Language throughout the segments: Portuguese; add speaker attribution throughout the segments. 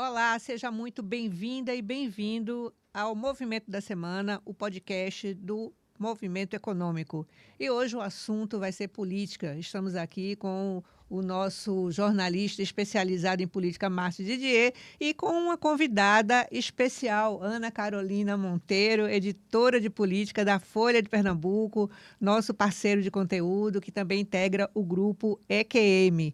Speaker 1: Olá, seja muito bem-vinda e bem-vindo ao Movimento da Semana, o podcast do Movimento Econômico. E hoje o assunto vai ser política. Estamos aqui com o nosso jornalista especializado em política, Márcio Didier, e com uma convidada especial, Ana Carolina Monteiro, editora de política da Folha de Pernambuco, nosso parceiro de conteúdo, que também integra o grupo EQM.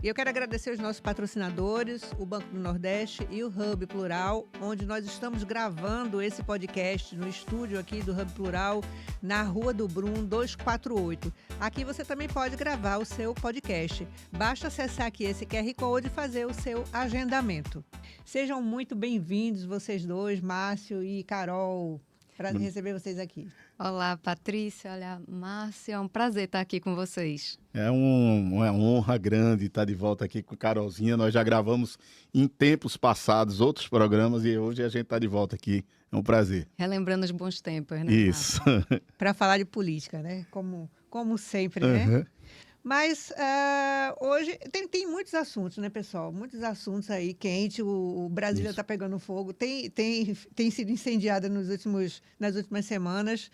Speaker 1: E eu quero agradecer os nossos patrocinadores, o Banco do Nordeste e o Hub Plural, onde nós estamos gravando esse podcast no estúdio aqui do Hub Plural, na Rua do Brum 248. Aqui você também pode gravar o seu podcast. Basta acessar aqui esse QR Code e fazer o seu agendamento. Sejam muito bem-vindos vocês dois, Márcio e Carol. Prazer receber vocês aqui.
Speaker 2: Olá, Patrícia. Olá, Márcia. É um prazer estar aqui com vocês.
Speaker 3: É uma honra grande estar de volta aqui com a Carolzinha. Nós já gravamos em tempos passados outros programas e hoje a gente está de volta aqui. É um prazer.
Speaker 2: Relembrando os bons tempos, né?
Speaker 3: Isso.
Speaker 1: Para falar de política, né? Como sempre, né? Mas hoje tem muitos assuntos, né, pessoal? Muitos assuntos aí quentes. O Brasil já está pegando fogo. Tem sido incendiada nas últimas semanas.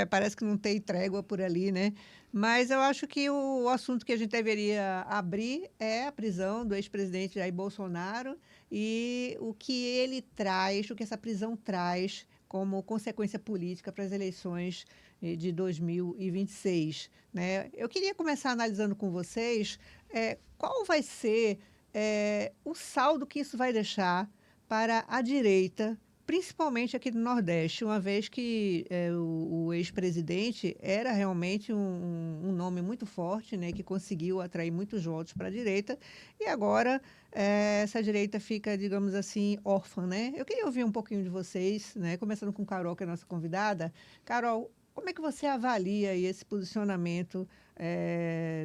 Speaker 1: Parece que não tem trégua por ali, né? Mas eu acho que o assunto que a gente deveria abrir é a prisão do ex-presidente Jair Bolsonaro e o que ele traz, o que essa prisão traz como consequência política para as eleições de 2026. Né? Eu queria começar analisando com vocês qual vai ser o saldo que isso vai deixar para a direita, principalmente aqui do Nordeste, uma vez que o ex-presidente era realmente um nome muito forte, né, que conseguiu atrair muitos votos para a direita, e agora essa direita fica, digamos assim, órfã. Né? Eu queria ouvir um pouquinho de vocês, né, começando com Carol, que é a nossa convidada. Carol, como é que você avalia aí esse posicionamento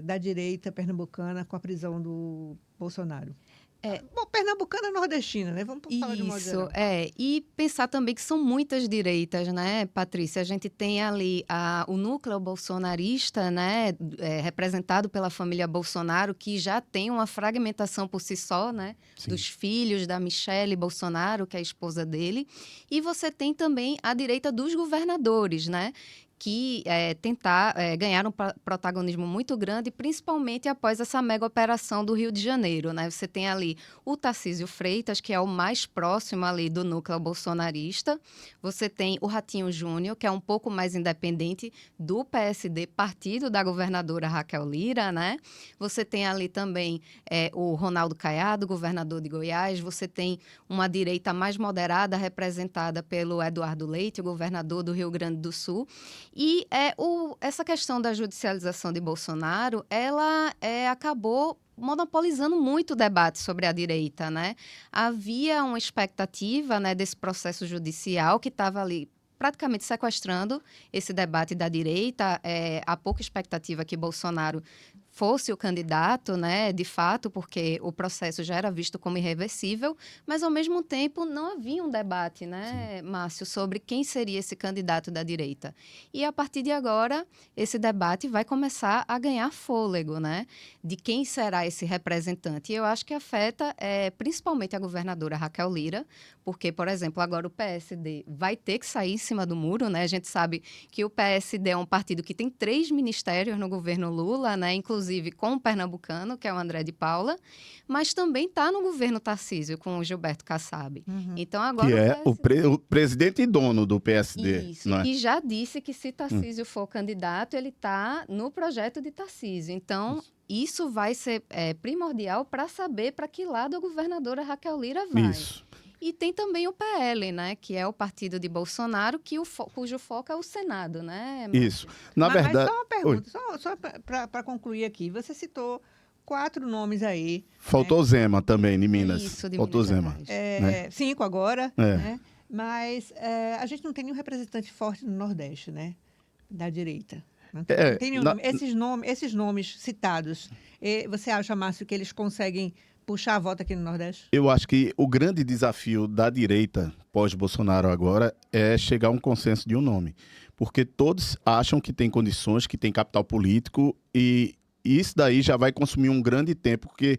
Speaker 1: da direita pernambucana com a prisão do Bolsonaro? Bom, pernambucana nordestina, né? Vamos falar de modo geral.
Speaker 2: E pensar também que são muitas direitas, né, Patrícia? A gente tem ali o núcleo bolsonarista, né, representado pela família Bolsonaro, que já tem uma fragmentação por si só, né, dos filhos da Michelle Bolsonaro, que é a esposa dele. E você tem também a direita dos governadores, né, que ganharam um protagonismo muito grande, principalmente após essa mega operação do Rio de Janeiro. Né? Você tem ali o Tarcísio Freitas, que é o mais próximo ali do núcleo bolsonarista. Você tem o Ratinho Júnior, que é um pouco mais independente do PSD, partido da governadora Raquel Lira. Né? Você tem ali também o Ronaldo Caiado, governador de Goiás. Você tem uma direita mais moderada, representada pelo Eduardo Leite, o governador do Rio Grande do Sul. E essa questão da judicialização de Bolsonaro, ela acabou monopolizando muito o debate sobre a direita, né? Havia uma expectativa, né, desse processo judicial que estava ali praticamente sequestrando esse debate da direita. Há pouca expectativa que Bolsonaro fosse o candidato, né, de fato, porque o processo já era visto como irreversível, mas, ao mesmo tempo, não havia um debate, né, Márcio, sobre quem seria esse candidato da direita. E, a partir de agora, esse debate vai começar a ganhar fôlego, né, de quem será esse representante. E eu acho que afeta principalmente a governadora Raquel Lira, porque, por exemplo, agora o PSD vai ter que sair em cima do muro, né? A gente sabe que o PSD é um partido que tem 3 ministérios no governo Lula, né? Inclusive com o pernambucano, que é o André de Paula, mas também está no governo Tarcísio, com o Gilberto Kassab. Então, agora
Speaker 3: que é o presidente e dono do PSD.
Speaker 2: Isso,
Speaker 3: não é?
Speaker 2: E já disse que se Tarcísio for candidato, ele está no projeto de Tarcísio. Então, isso vai ser primordial para saber para que lado a governadora Raquel Lira vai.
Speaker 3: Isso.
Speaker 2: E tem também o PL, né, que é o partido de Bolsonaro, cujo foco é o Senado, né?
Speaker 3: Isso. Na verdade...
Speaker 1: Mas só uma pergunta, só para concluir aqui. Você citou 4 nomes aí.
Speaker 3: Faltou Zema também, de Minas.
Speaker 2: Isso, de
Speaker 3: Faltou
Speaker 2: Minas
Speaker 3: Zema.
Speaker 2: Gerais.
Speaker 1: 5 agora, né? Mas a gente não tem nenhum representante forte no Nordeste, né? Da direita. Não tem nenhum nome. Esses nomes citados, você acha, Márcio, que eles conseguem puxar a volta aqui no Nordeste?
Speaker 3: Eu acho que o grande desafio da direita pós-Bolsonaro agora é chegar a um consenso de um nome. Porque todos acham que tem condições, que tem capital político e isso daí já vai consumir um grande tempo, porque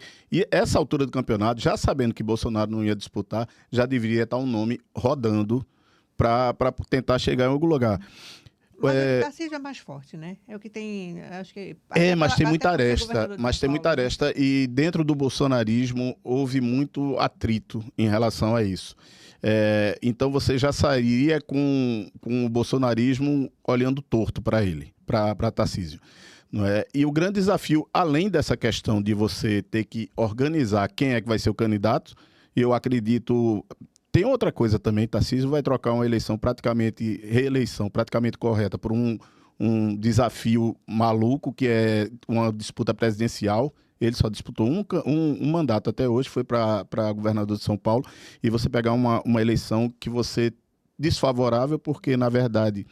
Speaker 3: essa altura do campeonato, já sabendo que Bolsonaro não ia disputar, já deveria estar um nome rodando para tentar chegar em algum lugar.
Speaker 1: Mas o Tarcísio é mais forte, né? É o que tem, acho que...
Speaker 3: Mas tem muita aresta, e dentro do bolsonarismo houve muito atrito em relação a isso. Então você já sairia com o bolsonarismo olhando torto para ele, para Tarcísio. Não é? E o grande desafio, além dessa questão de você ter que organizar quem é que vai ser o candidato, eu acredito... Tem outra coisa também, Tarcísio vai trocar uma reeleição praticamente correta por um desafio maluco, que é uma disputa presidencial. Ele só disputou um mandato até hoje, foi para governador de São Paulo, e você pegar uma eleição que você desfavorável, porque, na verdade,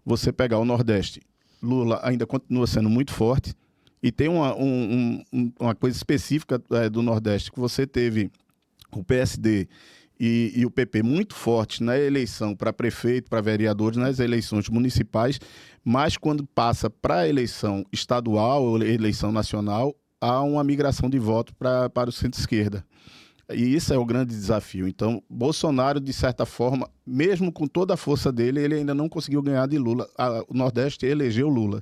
Speaker 3: você pegar o Nordeste, Lula ainda continua sendo muito forte, e tem uma coisa específica do Nordeste, que você teve o PSD e o PP muito forte na eleição para prefeito, para vereadores, nas eleições municipais, mas quando passa para a eleição estadual ou eleição nacional, há uma migração de voto para o centro-esquerda. E isso é o grande desafio. Então, Bolsonaro, de certa forma, mesmo com toda a força dele, ele ainda não conseguiu ganhar de Lula. O Nordeste elegeu Lula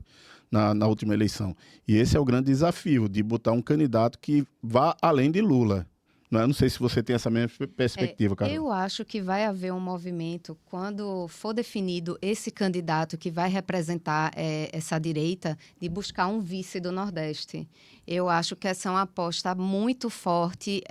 Speaker 3: na última eleição. E esse é o grande desafio, de botar um candidato que vá além de Lula. Não sei se você tem essa mesma perspectiva, Carol.
Speaker 2: Eu acho que vai haver um movimento, quando for definido esse candidato que vai representar essa direita, de buscar um vice do Nordeste. Eu acho que essa é uma aposta muito forte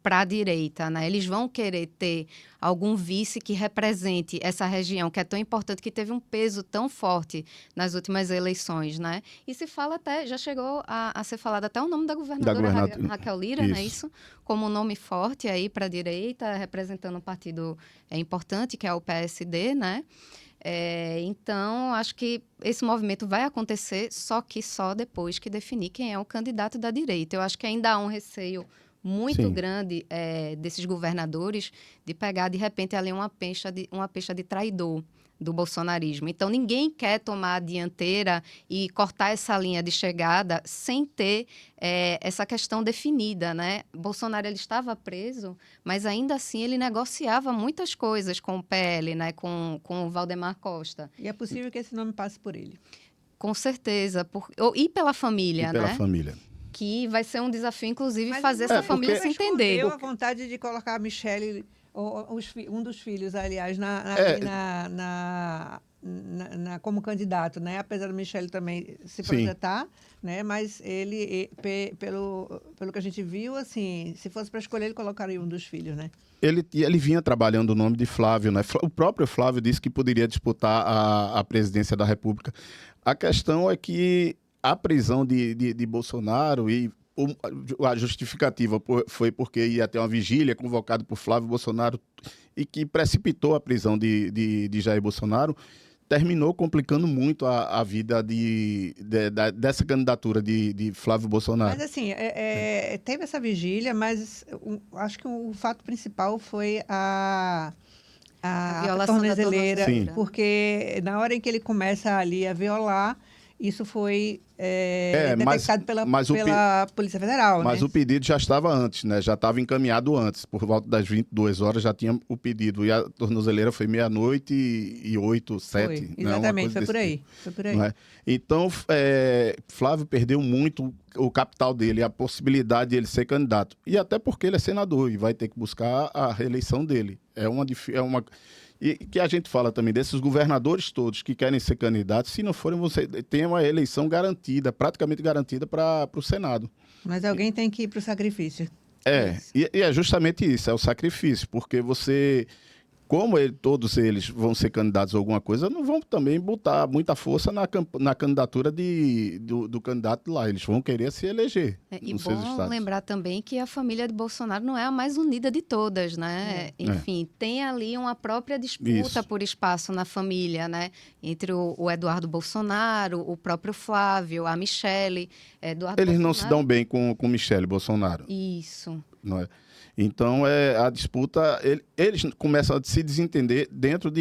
Speaker 2: para a direita, né? Eles vão querer ter algum vice que represente essa região, que é tão importante, que teve um peso tão forte nas últimas eleições, né? E se fala até, já chegou a ser falado até o nome da governadora Raquel Lira,
Speaker 3: isso.
Speaker 2: né? Isso, como um nome forte aí para a direita, representando um partido importante, que é o PSD, né? Então, acho que esse movimento vai acontecer, só que só depois que definir quem é o candidato da direita. Eu acho que ainda há um receio muito grande desses governadores de pegar, de repente, ali uma pecha de traidor do bolsonarismo. Então, ninguém quer tomar a dianteira e cortar essa linha de chegada sem ter essa questão definida, né? Bolsonaro, ele estava preso, mas ainda assim ele negociava muitas coisas com o PL, né? Com o Valdemar Costa.
Speaker 1: E é possível que esse nome passe por ele.
Speaker 2: Com certeza. E pela família,
Speaker 3: né? E pela
Speaker 2: né?
Speaker 3: família.
Speaker 2: Que vai ser um desafio, inclusive,
Speaker 1: mas
Speaker 2: fazer essa família se entender.
Speaker 1: Eu a vontade de colocar a Michele, um dos filhos, aliás, como candidato, né? Apesar da Michele também se projetar, né? Mas ele, pelo que a gente viu, assim, se fosse para escolher, ele colocaria um dos filhos, né?
Speaker 3: Ele vinha trabalhando o nome de Flávio, né? O próprio Flávio disse que poderia disputar a presidência da República. A questão é que a prisão de Bolsonaro e a justificativa foi porque ia ter uma vigília convocada por Flávio Bolsonaro e que precipitou a prisão de Jair Bolsonaro, terminou complicando muito a vida dessa candidatura de Flávio Bolsonaro.
Speaker 1: Mas assim, teve essa vigília, mas acho que o fato principal foi a tornozeleira, porque na hora em que ele começa ali a violar, isso foi detectado pela Polícia Federal.
Speaker 3: Mas
Speaker 1: né?
Speaker 3: O pedido já estava antes, né? Já estava encaminhado antes. Por volta das 22 horas já tinha o pedido. E a tornozeleira foi meia-noite e 8, 7.
Speaker 1: Foi, exatamente, foi por aí.
Speaker 3: Não é? Então, Flávio perdeu muito o capital dele, a possibilidade de ele ser candidato. E até porque ele é senador e vai ter que buscar a reeleição dele. E que a gente fala também desses governadores todos que querem ser candidatos, se não forem, você tem uma eleição garantida, praticamente garantida para o Senado.
Speaker 1: Mas alguém tem que ir para o sacrifício.
Speaker 3: E é justamente isso, é o sacrifício, porque você como todos eles vão ser candidatos a alguma coisa, não vão também botar muita força na candidatura do candidato lá. Eles vão querer se eleger nos seus estados. E bom
Speaker 2: lembrar também que a família de Bolsonaro não é a mais unida de todas, né? Enfim, tem ali uma própria disputa por espaço na família, né? Entre o Eduardo Bolsonaro, o próprio Flávio, a Michele.
Speaker 3: Eles não se dão bem com Michele Bolsonaro.
Speaker 2: Isso.
Speaker 3: Não é? Então, a disputa, eles começam a se desentender dentro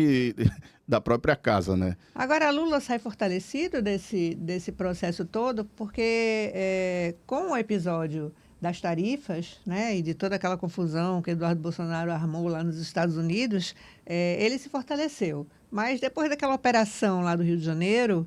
Speaker 3: da própria casa, né?
Speaker 1: Agora, Lula sai fortalecido desse processo todo, porque com o episódio das tarifas, né, e de toda aquela confusão que Eduardo Bolsonaro armou lá nos Estados Unidos, ele se fortaleceu. Mas depois daquela operação lá do Rio de Janeiro,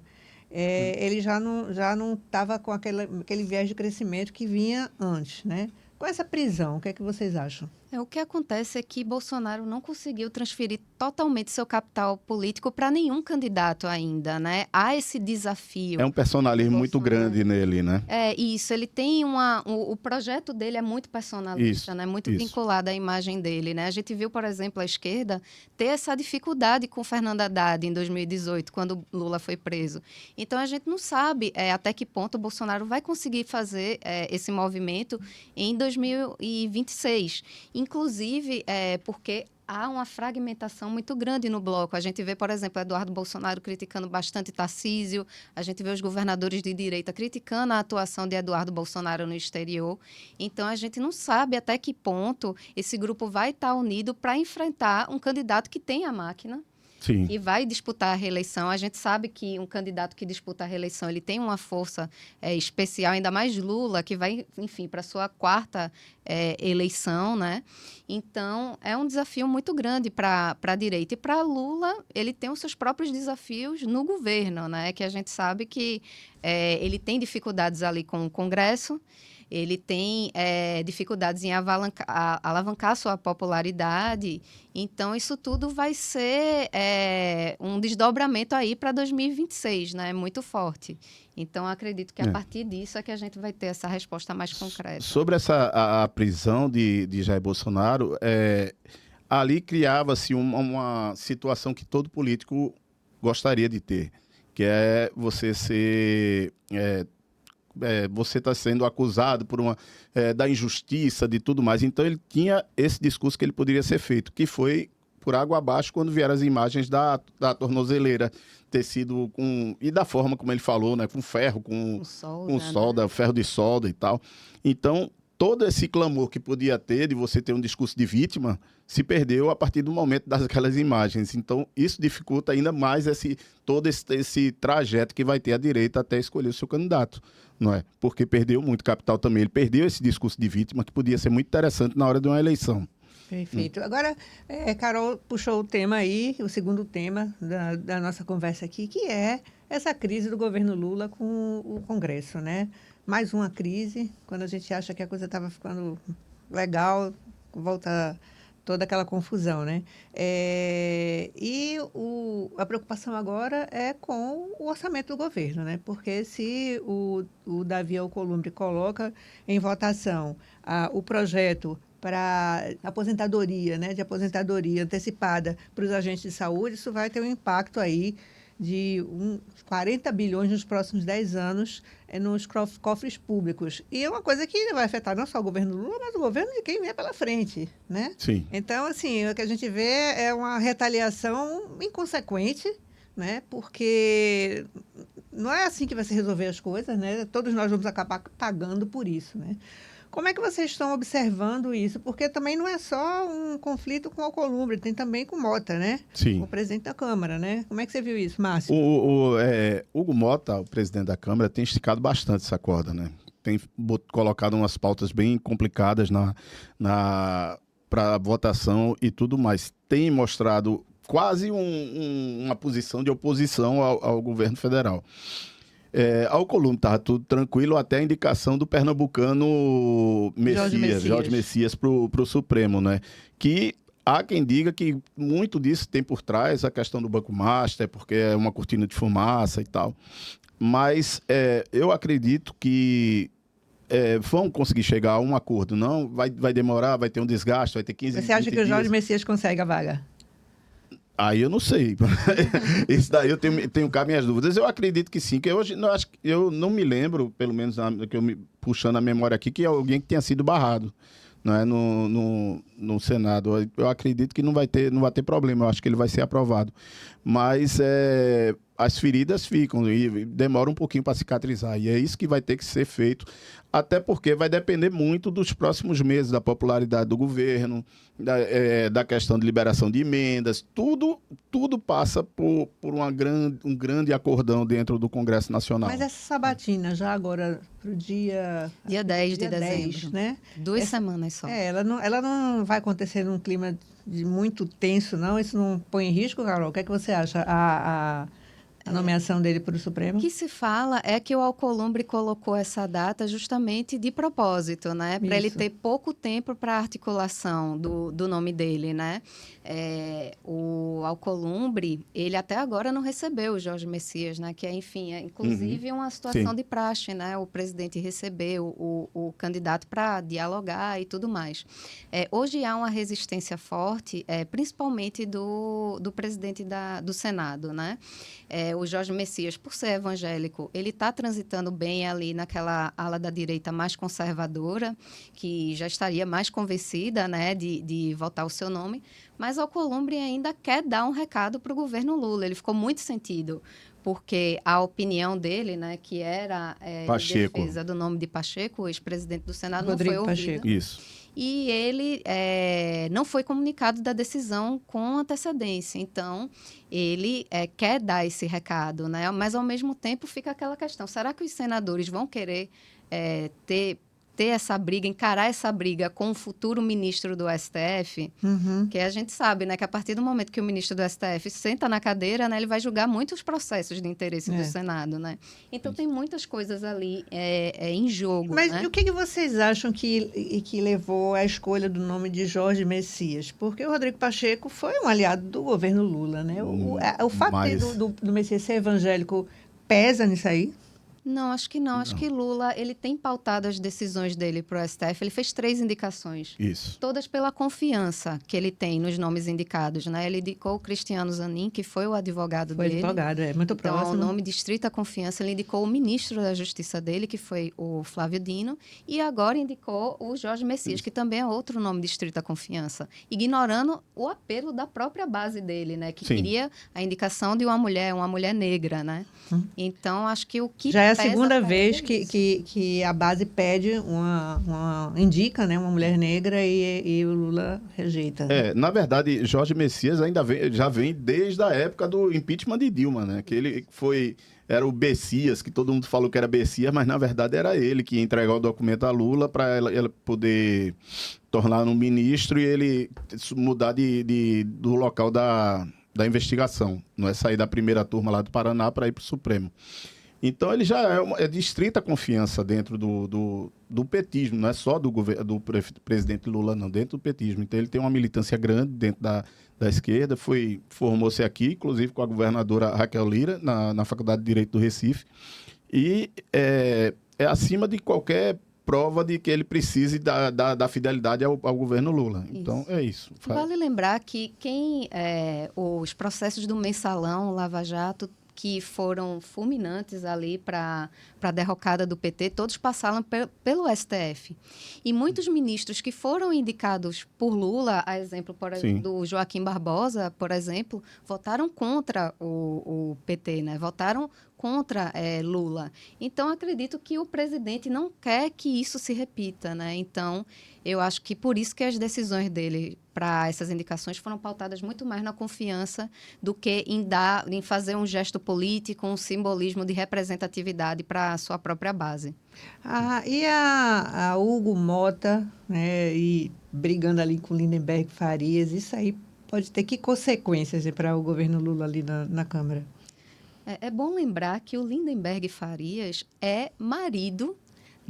Speaker 1: ele já não estava com aquele viés de crescimento que vinha antes, né? Com essa prisão, o que é que vocês acham?
Speaker 2: O que acontece é que Bolsonaro não conseguiu transferir totalmente seu capital político para nenhum candidato ainda, né? Há esse desafio.
Speaker 3: É um personalismo muito grande nele, né?
Speaker 2: Isso. Ele tem o projeto dele é muito personalista, né? Muito vinculado à imagem dele, né? A gente viu, por exemplo, a esquerda ter essa dificuldade com Fernando Haddad em 2018, quando Lula foi preso. Então, a gente não sabe até que ponto o Bolsonaro vai conseguir fazer esse movimento em 2026. Inclusive, porque há uma fragmentação muito grande no bloco. A gente vê, por exemplo, Eduardo Bolsonaro criticando bastante Tarcísio, a gente vê os governadores de direita criticando a atuação de Eduardo Bolsonaro no exterior. Então, a gente não sabe até que ponto esse grupo vai estar unido para enfrentar um candidato que tem a máquina.
Speaker 3: Sim.
Speaker 2: E vai disputar a reeleição. A gente sabe que um candidato que disputa a reeleição, ele tem uma força especial, ainda mais Lula, que vai, enfim, para a sua quarta eleição, né? Então, é um desafio muito grande para a direita. E para Lula, ele tem os seus próprios desafios no governo, né? Que a gente sabe que ele tem dificuldades ali com o Congresso, ele tem dificuldades em alavancar sua popularidade. Então, isso tudo vai ser um desdobramento aí para 2026, né? Muito forte. Então, acredito que a partir disso é que a gente vai ter essa resposta mais concreta.
Speaker 3: Sobre a prisão de Jair Bolsonaro, ali criava-se uma situação que todo político gostaria de ter, que é você ser... você está sendo acusado por da injustiça, de tudo mais. Então, ele tinha esse discurso que ele poderia ser feito, que foi por água abaixo quando vieram as imagens da tornozeleira ter sido e da forma como ele falou, né, com ferro, com solda, ferro de solda e tal. Então, todo esse clamor que podia ter de você ter um discurso de vítima se perdeu a partir do momento daquelas imagens. Então, isso dificulta ainda mais todo esse trajeto que vai ter a direita até escolher o seu candidato, não é? Porque perdeu muito capital também. Ele perdeu esse discurso de vítima que podia ser muito interessante na hora de uma eleição.
Speaker 1: Perfeito. Agora, Carol puxou o tema aí, o segundo tema da nossa conversa aqui, que é essa crise do governo Lula com o Congresso, né? Mais uma crise, quando a gente acha que a coisa estava ficando legal, volta toda aquela confusão, né? A preocupação agora é com o orçamento do governo, né? Porque se o Davi Alcolumbre coloca em votação o projeto para aposentadoria, né? De aposentadoria antecipada para os agentes de saúde, isso vai ter um impacto aí de 40 bilhões nos próximos 10 anos nos cofres públicos. E é uma coisa que vai afetar não só o governo Lula, mas o governo de quem vier pela frente, né?
Speaker 3: Sim.
Speaker 1: Então, assim, o que a gente vê é uma retaliação inconsequente, né? Porque não é assim que vai se resolver as coisas, né? Todos nós vamos acabar pagando por isso, né? Como é que vocês estão observando isso? Porque também não é só um conflito com o Alcolumbre, tem também com o Mota, né?
Speaker 3: Sim.
Speaker 1: O presidente da Câmara, né? Como é que você viu isso, Márcio?
Speaker 3: Hugo Mota, o presidente da Câmara, tem esticado bastante essa corda, né? Tem colocado umas pautas bem complicadas para votação e tudo mais. Tem mostrado quase uma posição de oposição ao governo federal. Alcolumbre estava tudo tranquilo até a indicação do pernambucano Jorge Messias para o Supremo, né? Que há quem diga que muito disso tem por trás a questão do Banco Master, porque é uma cortina de fumaça e tal. Mas eu acredito que vão conseguir chegar a um acordo. Não vai demorar, vai ter um desgaste, vai ter 15 dias.
Speaker 1: Você acha que o Jorge Messias consegue a vaga?
Speaker 3: Aí eu não sei. Isso daí eu tenho cá minhas dúvidas. Eu acredito que sim, que hoje eu não me lembro, pelo menos que puxando a memória aqui, que é alguém que tenha sido barrado, não é, no Senado. Eu acredito que não vai ter problema, eu acho que ele vai ser aprovado. Mas as feridas ficam e demora um pouquinho para cicatrizar. E é isso que vai ter que ser feito, até porque vai depender muito dos próximos meses, da popularidade do governo, da questão de liberação de emendas. Tudo passa por um grande acordão dentro do Congresso Nacional.
Speaker 1: Mas essa sabatina, já agora para o dia
Speaker 2: 10 de
Speaker 1: dia 10,
Speaker 2: dezembro.
Speaker 1: né?
Speaker 2: 2 semanas só.
Speaker 1: Ela não vai acontecer num clima de muito tenso, não? Isso não põe em risco, Carol? O que é que você acha? A nomeação dele para o Supremo?
Speaker 2: O que se fala é que o Alcolumbre colocou essa data justamente de propósito, né? Para ele ter pouco tempo para a articulação do nome dele, né? O Alcolumbre, ele até agora não recebeu o Jorge Messias, né? Que é, enfim, inclusive uma situação de praxe, né? O presidente recebeu o candidato para dialogar e tudo mais. Hoje há uma resistência forte, principalmente do presidente do Senado, né? O Jorge Messias, por ser evangélico, ele está transitando bem ali naquela ala da direita mais conservadora, que já estaria mais convencida, né, de votar o seu nome, mas Alcolumbre ainda quer dar um recado para o governo Lula. Ele ficou muito sentido, porque a opinião dele, né, que era de defesa do nome de Pacheco, o ex-presidente do Senado,
Speaker 1: Rodrigo
Speaker 2: não foi ouvida.
Speaker 1: Pacheco.
Speaker 3: Isso.
Speaker 2: E ele não foi comunicado da decisão com antecedência. Então, ele quer dar esse recado, né? Mas, ao mesmo tempo, fica aquela questão. Será que os senadores vão querer ter essa briga, encarar essa briga com o futuro ministro do STF? Que a gente sabe, né, que a partir do momento que o ministro do STF senta na cadeira, né, ele vai julgar muitos processos de interesse do Senado, né? Então, tem muitas coisas ali em jogo,
Speaker 1: Mas
Speaker 2: né?
Speaker 1: o que vocês acham que levou à escolha do nome de Jorge Messias? Porque o Rodrigo Pacheco foi um aliado do governo Lula, né? O fato do Messias ser evangélico pesa nisso aí?
Speaker 2: Não, acho que não. Acho que Lula, ele tem pautado as decisões dele para o STF. Ele fez 3 indicações.
Speaker 3: Isso.
Speaker 2: Todas pela confiança que ele tem nos nomes indicados, né? Ele indicou o Cristiano Zanin, que foi o advogado dele.
Speaker 1: Foi advogado, muito próximo.
Speaker 2: Então, o nome de estrita confiança. Ele indicou o ministro da Justiça dele, que foi o Flávio Dino. E agora indicou o Jorge Messias, que também é outro nome de estrita confiança. Ignorando o apelo da própria base dele, né? Que queria a indicação de uma mulher negra, né? Então, acho que o que...
Speaker 1: Já é a segunda vez que a base pede indica, né, uma mulher negra e o Lula rejeita.
Speaker 3: Na verdade, Jorge Messias já vem desde a época do impeachment de Dilma, né? Que ele era o Bessias, que todo mundo falou que era Bessias, mas na verdade era ele que ia entregar o documento a Lula para ela poder tornar um ministro e ele mudar do local da investigação. Não é sair da primeira turma lá do Paraná para ir para o Supremo. Então, ele já é de estrita confiança dentro do petismo, não é só do presidente Lula, não, dentro do petismo. Então, ele tem uma militância grande dentro da esquerda, formou-se aqui, inclusive com a governadora Raquel Lira, na Faculdade de Direito do Recife, e é acima de qualquer prova de que ele precise da fidelidade ao governo Lula. Então, é isso.
Speaker 2: Vale lembrar que os processos do Mensalão, Lava Jato, que foram fulminantes ali para a derrocada do PT, todos passaram pelo STF. E muitos ministros que foram indicados por Lula, a exemplo do Joaquim Barbosa, por exemplo, votaram contra o PT, né? Votaram contra Lula. Então, acredito que o presidente não quer que isso se repita, né? Então, eu acho que por isso que as decisões dele para essas indicações foram pautadas muito mais na confiança do que em fazer um gesto político, um simbolismo de representatividade para a sua própria base.
Speaker 1: E a Hugo Mota, né, e brigando ali com Lindenberg Farias, isso aí pode ter que consequências para o governo Lula ali na Câmara? É
Speaker 2: bom lembrar que o Lindenberg Farias é marido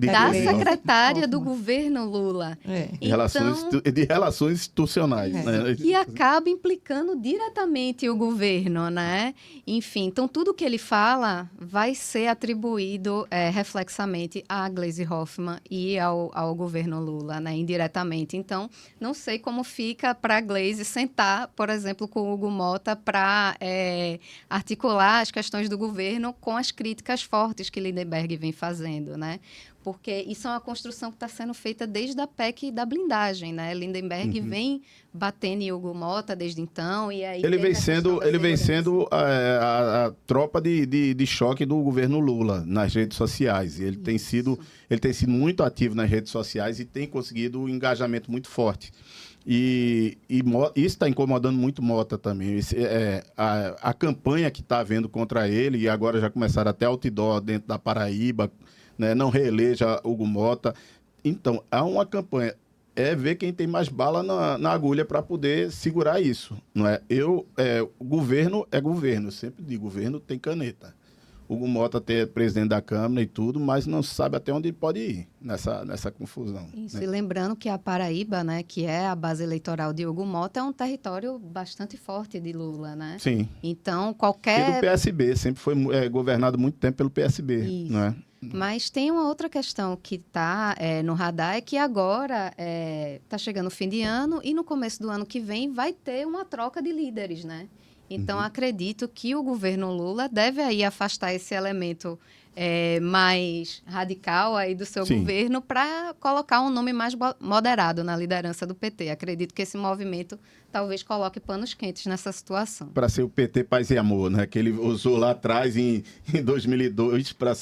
Speaker 2: da secretária do governo Lula.
Speaker 3: De relações institucionais. Né?
Speaker 2: Que acaba implicando diretamente o governo, né? Enfim, então tudo que ele fala vai ser atribuído reflexamente a Gleisi Hoffmann e ao governo Lula, né? Indiretamente. Então, não sei como fica para a Gleisi sentar, por exemplo, com o Hugo Mota para articular as questões do governo com as críticas fortes que Lindenberg vem fazendo, né? Porque isso é uma construção que está sendo feita desde a PEC da blindagem, né? Lindenberg vem batendo em Hugo Mota desde então, e aí...
Speaker 3: Ele vem sendo a tropa de choque do governo Lula nas redes sociais. Ele tem sido muito ativo nas redes sociais e tem conseguido um engajamento muito forte. E isso está incomodando muito Mota também. A campanha que está havendo contra ele, e agora já começaram até outdoor dentro da Paraíba, né, não reeleja Hugo Mota. Então, há uma campanha, ver quem tem mais bala na agulha para poder segurar isso. Não é? O governo é governo, eu sempre digo, o governo tem caneta. Hugo Mota é presidente da Câmara e tudo, mas não sabe até onde ele pode ir nessa confusão.
Speaker 2: Isso,
Speaker 3: né?
Speaker 2: E lembrando que a Paraíba, né, que é a base eleitoral de Hugo Mota, é um território bastante forte de Lula, né?
Speaker 3: Sim.
Speaker 2: Então, qualquer...
Speaker 3: E do PSB, sempre foi governado muito tempo pelo PSB,
Speaker 2: Isso.
Speaker 3: não é?
Speaker 2: Mas tem uma outra questão que está no radar, é que agora está chegando o fim de ano e no começo do ano que vem vai ter uma troca de líderes, né? Então, acredito que o governo Lula deve aí afastar esse elemento mais radical aí do seu governo para colocar um nome mais moderado na liderança do PT. Acredito que esse movimento talvez coloque panos quentes nessa situação.
Speaker 3: Para ser o PT Paz e Amor, né? Que ele usou lá atrás, em 2002, para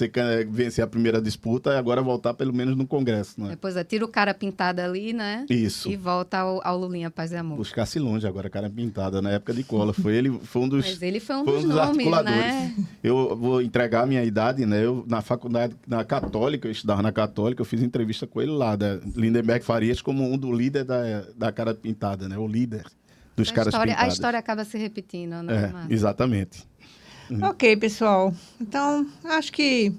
Speaker 3: vencer a primeira disputa e agora voltar pelo menos no Congresso. Né?
Speaker 2: Depois tira o cara pintada ali, né?
Speaker 3: Isso.
Speaker 2: E volta ao Lulinha Paz e Amor.
Speaker 3: Buscasse longe agora, cara pintada, na época de Collor. Foi um dos
Speaker 2: Mas ele foi um dos nomes,
Speaker 3: articuladores.
Speaker 2: Né?
Speaker 3: Eu vou entregar a minha idade, né? Eu, na faculdade, na Católica, eu estudava na Católica, eu fiz entrevista com ele lá, da Lindenberg Farias, como um do líder da cara pintada, né? O líder dos caras pintados.
Speaker 2: A história acaba se repetindo, né?
Speaker 3: Exatamente.
Speaker 1: Ok, pessoal. Então, acho que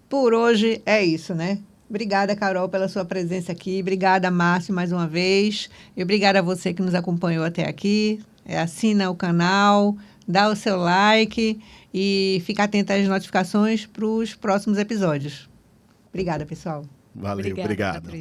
Speaker 1: por hoje é isso, né? Obrigada, Carol, pela sua presença aqui. Obrigada, Márcio, mais uma vez. E obrigada a você que nos acompanhou até aqui. Assina o canal, dá o seu like e fica atento às notificações para os próximos episódios. Obrigada, pessoal.
Speaker 3: Valeu, obrigado.